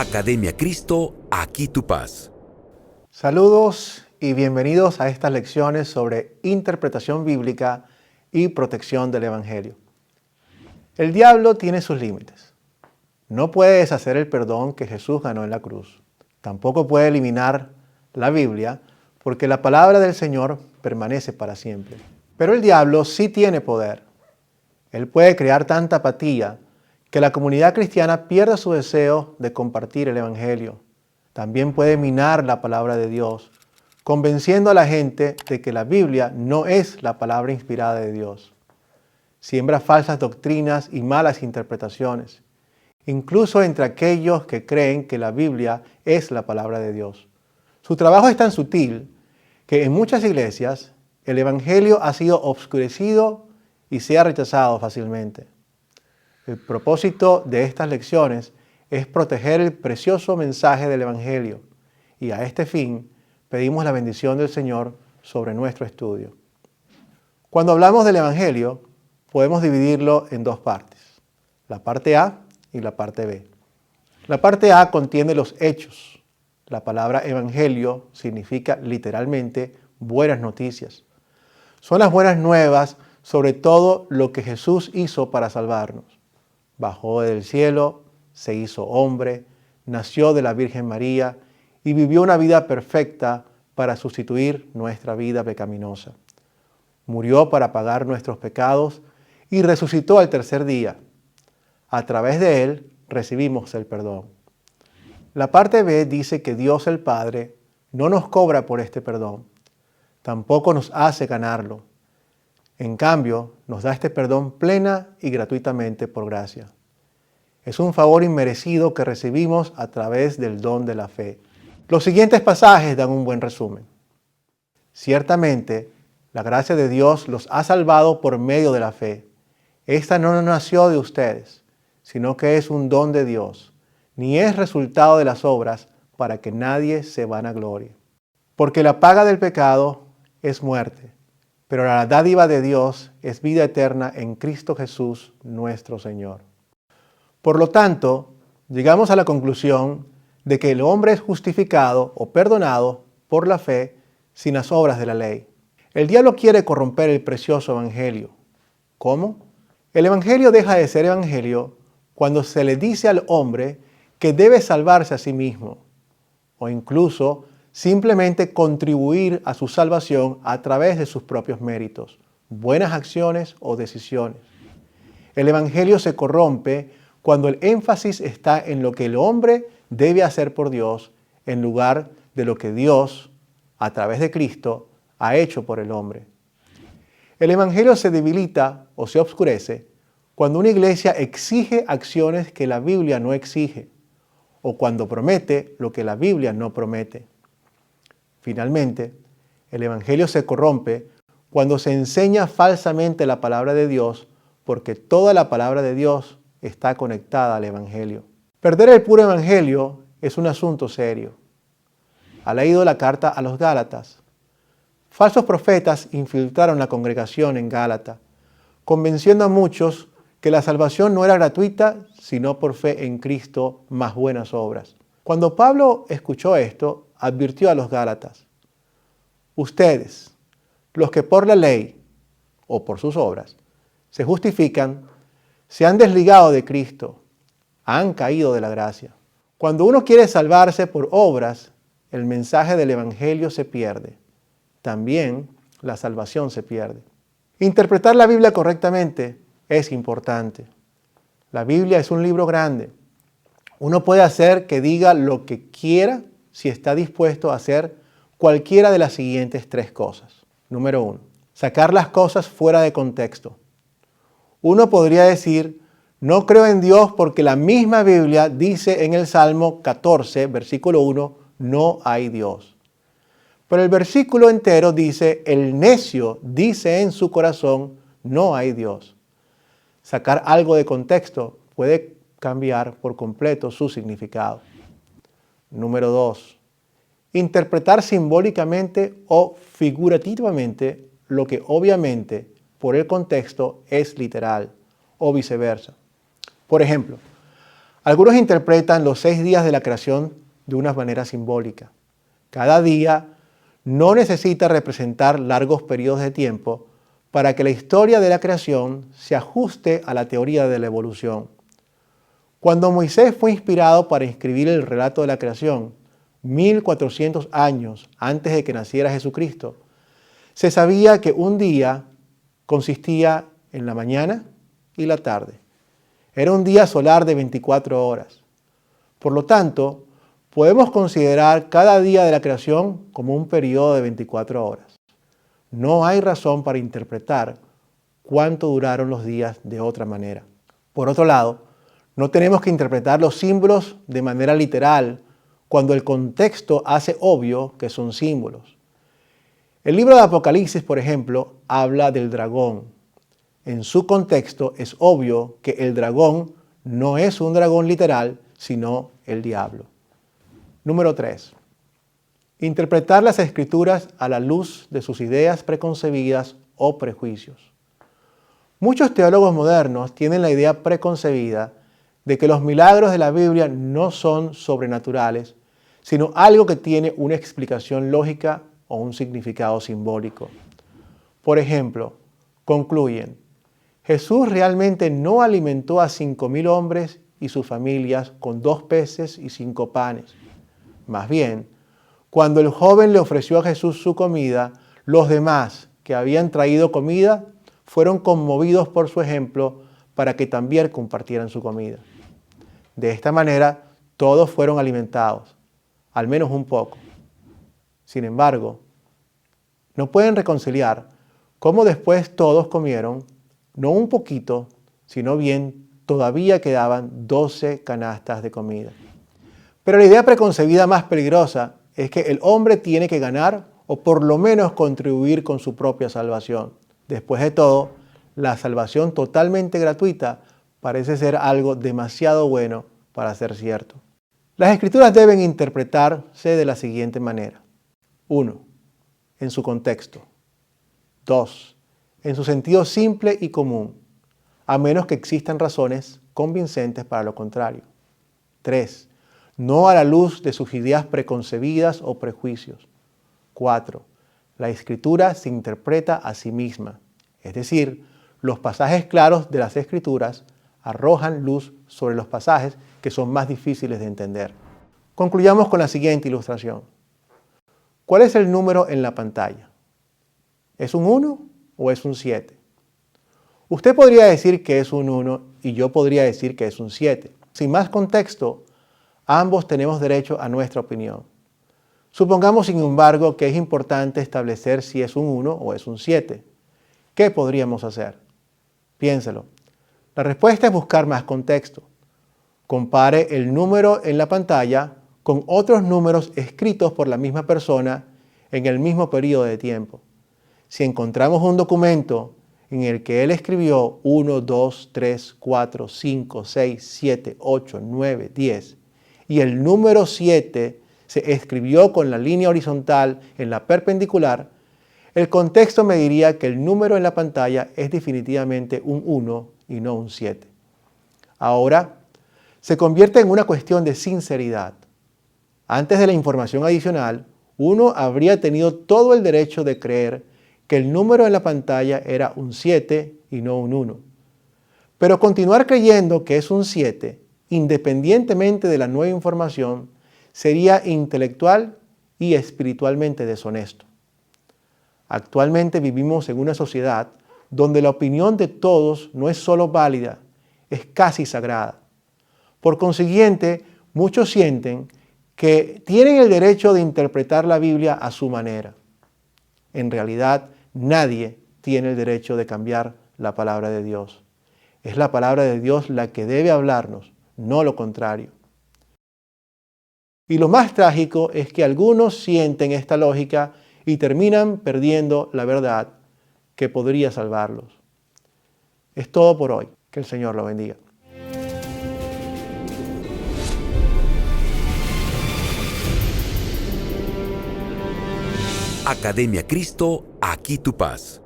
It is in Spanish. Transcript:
Academia Cristo, aquí tu paz. Saludos y bienvenidos a estas lecciones sobre interpretación bíblica y protección del Evangelio. El diablo tiene sus límites. No puede deshacer el perdón que Jesús ganó en la cruz. Tampoco puede eliminar la Biblia porque la palabra del Señor permanece para siempre. Pero el diablo sí tiene poder. Él puede crear tanta apatía que la comunidad cristiana pierda su deseo de compartir el Evangelio. También puede minar la palabra de Dios, convenciendo a la gente de que la Biblia no es la palabra inspirada de Dios. Siembra falsas doctrinas y malas interpretaciones, incluso entre aquellos que creen que la Biblia es la palabra de Dios. Su trabajo es tan sutil que en muchas iglesias el Evangelio ha sido obscurecido y se ha rechazado fácilmente. El propósito de estas lecciones es proteger el precioso mensaje del Evangelio y a este fin pedimos la bendición del Señor sobre nuestro estudio. Cuando hablamos del Evangelio, podemos dividirlo en dos partes, la parte A y la parte B. La parte A contiene los hechos. La palabra Evangelio significa literalmente buenas noticias. Son las buenas nuevas sobre todo lo que Jesús hizo para salvarnos. Bajó del cielo, se hizo hombre, nació de la Virgen María y vivió una vida perfecta para sustituir nuestra vida pecaminosa. Murió para pagar nuestros pecados y resucitó al tercer día. A través de él recibimos el perdón. La parte B dice que Dios el Padre no nos cobra por este perdón, tampoco nos hace ganarlo. En cambio, nos da este perdón plena y gratuitamente por gracia. Es un favor inmerecido que recibimos a través del don de la fe. Los siguientes pasajes dan un buen resumen. Ciertamente, la gracia de Dios los ha salvado por medio de la fe. Esta no nació de ustedes, sino que es un don de Dios, ni es resultado de las obras para que nadie se vanaglorie. Porque la paga del pecado es muerte, pero la dádiva de Dios es vida eterna en Cristo Jesús nuestro Señor. Por lo tanto, llegamos a la conclusión de que el hombre es justificado o perdonado por la fe sin las obras de la ley. El diablo quiere corromper el precioso Evangelio. ¿Cómo? El Evangelio deja de ser Evangelio cuando se le dice al hombre que debe salvarse a sí mismo, o incluso simplemente contribuir a su salvación a través de sus propios méritos, buenas acciones o decisiones. El Evangelio se corrompe cuando el énfasis está en lo que el hombre debe hacer por Dios en lugar de lo que Dios, a través de Cristo, ha hecho por el hombre. El Evangelio se debilita o se obscurece cuando una iglesia exige acciones que la Biblia no exige o cuando promete lo que la Biblia no promete. Finalmente, el Evangelio se corrompe cuando se enseña falsamente la palabra de Dios porque toda la palabra de Dios está conectada al Evangelio. Perder el puro Evangelio es un asunto serio. ¿Ha leído la carta a los Gálatas? Falsos profetas infiltraron la congregación en Gálata, convenciendo a muchos que la salvación no era gratuita, sino por fe en Cristo más buenas obras. Cuando Pablo escuchó esto, advirtió a los Gálatas: ustedes, los que por la ley o por sus obras se justifican, se han desligado de Cristo, han caído de la gracia. Cuando uno quiere salvarse por obras, el mensaje del Evangelio se pierde. También la salvación se pierde. Interpretar la Biblia correctamente es importante. La Biblia es un libro grande. Uno puede hacer que diga lo que quiera si está dispuesto a hacer cualquiera de las siguientes tres cosas. Número 1, sacar las cosas fuera de contexto. Uno podría decir: no creo en Dios porque la misma Biblia dice en el Salmo 14, versículo 1, no hay Dios. Pero el versículo entero dice: el necio dice en su corazón, no hay Dios. Sacar algo de contexto puede cambiar por completo su significado. Número 2, interpretar simbólicamente o figurativamente lo que obviamente por el contexto es literal o viceversa. Por ejemplo, Algunos interpretan los 6 días de la creación de una manera simbólica. Cada día no necesita representar largos periodos de tiempo para que la historia de la creación se ajuste a la teoría de la evolución. Cuando Moisés fue inspirado para escribir el relato de la creación, 1400 años antes de que naciera Jesucristo, se sabía que un día consistía en la mañana y la tarde. Era un día solar de 24 horas. Por lo tanto, podemos considerar cada día de la creación como un periodo de 24 horas. No hay razón para interpretar cuánto duraron los días de otra manera. Por otro lado, no tenemos que interpretar los símbolos de manera literal cuando el contexto hace obvio que son símbolos. El libro de Apocalipsis, por ejemplo, habla del dragón. En su contexto es obvio que el dragón no es un dragón literal, sino el diablo. Número 3. Interpretar las Escrituras a la luz de sus ideas preconcebidas o prejuicios. Muchos teólogos modernos tienen la idea preconcebida de que los milagros de la Biblia no son sobrenaturales, sino algo que tiene una explicación lógica o un significado simbólico. Por ejemplo, concluyen, Jesús realmente no alimentó a 5,000 hombres y sus familias con 2 peces y 5 panes. Más bien, cuando el joven le ofreció a Jesús su comida, los demás que habían traído comida fueron conmovidos por su ejemplo para que también compartieran su comida. De esta manera, todos fueron alimentados, al menos un poco. Sin embargo, no pueden reconciliar cómo después todos comieron, no un poquito, sino bien, todavía quedaban 12 canastas de comida. Pero la idea preconcebida más peligrosa es que el hombre tiene que ganar o por lo menos contribuir con su propia salvación. Después de todo, la salvación totalmente gratuita parece ser algo demasiado bueno para ser cierto. Las Escrituras deben interpretarse de la siguiente manera. 1. En su contexto. 2. En su sentido simple y común, a menos que existan razones convincentes para lo contrario. 3. No a la luz de sus ideas preconcebidas o prejuicios. 4. La Escritura se interpreta a sí misma, es decir, los pasajes claros de las Escrituras arrojan luz sobre los pasajes que son más difíciles de entender. Concluyamos con la siguiente ilustración. ¿Cuál es el número en la pantalla? ¿Es un 1 o es un 7? Usted podría decir que es un 1 y yo podría decir que es un 7. Sin más contexto, ambos tenemos derecho a nuestra opinión. Supongamos, sin embargo, que es importante establecer si es un 1 o es un 7. ¿Qué podríamos hacer? Piénselo. La respuesta es buscar más contexto. Compare el número en la pantalla con otros números escritos por la misma persona en el mismo periodo de tiempo. Si encontramos un documento en el que él escribió 1, 2, 3, 4, 5, 6, 7, 8, 9, 10 y el número 7 se escribió con la línea horizontal en la perpendicular, el contexto me diría que el número en la pantalla es definitivamente un 1 y no un 7. Ahora, se convierte en una cuestión de sinceridad. Antes de la información adicional, uno habría tenido todo el derecho de creer que el número en la pantalla era un 7 y no un 1. Pero continuar creyendo que es un 7, independientemente de la nueva información, sería intelectual y espiritualmente deshonesto. Actualmente vivimos en una sociedad donde la opinión de todos no es solo válida, es casi sagrada. Por consiguiente, muchos sienten que tienen el derecho de interpretar la Biblia a su manera. En realidad, nadie tiene el derecho de cambiar la palabra de Dios. Es la palabra de Dios la que debe hablarnos, no lo contrario. Y lo más trágico es que algunos sienten esta lógica y terminan perdiendo la verdad que podría salvarlos. Es todo por hoy. Que el Señor lo bendiga. Academia Cristo, aquí tu paz.